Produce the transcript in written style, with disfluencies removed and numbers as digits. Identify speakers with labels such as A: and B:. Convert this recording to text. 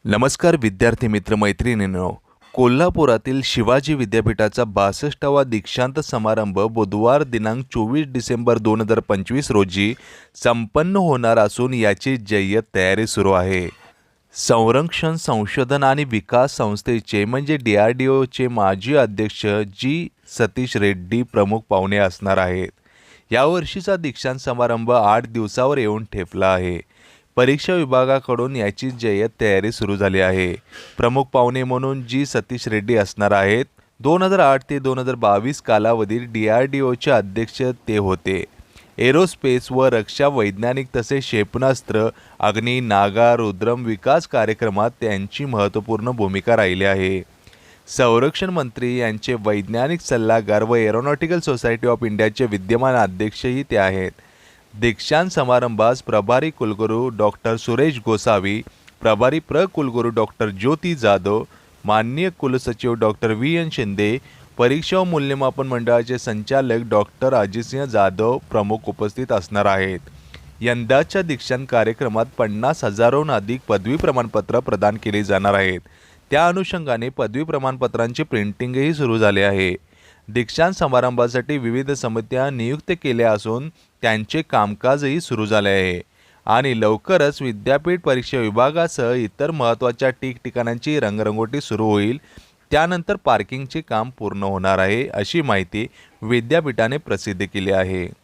A: नमस्कार विद्यार्थी मित्र मैत्रिणींनो, कोल्हापुरातील शिवाजी विद्यापीठाचा 62वा दीक्षांत समारंभ बुधवार दिनांक 24 डिसेंबर 2025 रोजी संपन्न होणार असून याची जय्यत तयारी सुरू आहे. संरक्षण संशोधन आणि विकास संस्थेचे म्हणजे DRDOचे माजी अध्यक्ष जी. सतीश रेड्डी प्रमुख पाहुणे असणार आहेत. यावर्षीचा दीक्षांत समारंभ 8 दिवसावर येऊन ठेपला आहे. परीक्षा विभागाकडून याची जय्यत तयारी सुरू झाली आहे. प्रमुख पाहुणे म्हणून जी. सतीश रेड्डी असणार आहेत. 2008 ते 2022 कालावधीत DRDOचे अध्यक्ष ते होते. एरोस्पेस व रक्षा वैज्ञानिक तसेच क्षेपणास्त्र, अग्नी, नागा, रुद्रम विकास कार्यक्रमात त्यांची महत्त्वपूर्ण भूमिका राहिली आहे. संरक्षण मंत्री यांचे वैज्ञानिक सल्लागार व एरोनॉटिकल सोसायटी ऑफ इंडियाचे विद्यमान अध्यक्षही ते आहेत. दीक्षांत समारंभास प्रभारी कुलगुरू डॉक्टर सुरेश गोसावी, प्रभारी कुलगुरू डॉक्टर ज्योती जाधव, माननीय कुलसचिव डॉक्टर V.N. शिंदे, परीक्षा व मूल्यमापन मंडळाचे संचालक डॉक्टर अजितसिंह जाधव प्रमुख उपस्थित असणार आहेत. यंदाच्या दीक्षांत कार्यक्रमात 50,000हून अधिक पदवी प्रमाणपत्र प्रदान केली जाणार आहेत. त्या अनुषंगाने पदवी प्रमाणपत्रांचे प्रिंटिंगही सुरू झाले आहे. दीक्षांत समारंभासाठी विविध समित्या नियुक्त केल्या असून त्यांचे कामकाजही सुरू झाले आहे आणि लवकरच विद्यापीठ परीक्षा विभागासह इतर महत्त्वाच्या ठिकठिकाणांची रंगरंगोटी सुरू होईल. त्यानंतर पार्किंगचे काम पूर्ण होणार आहे, अशी माहिती विद्यापीठाने प्रसिद्ध केली आहे.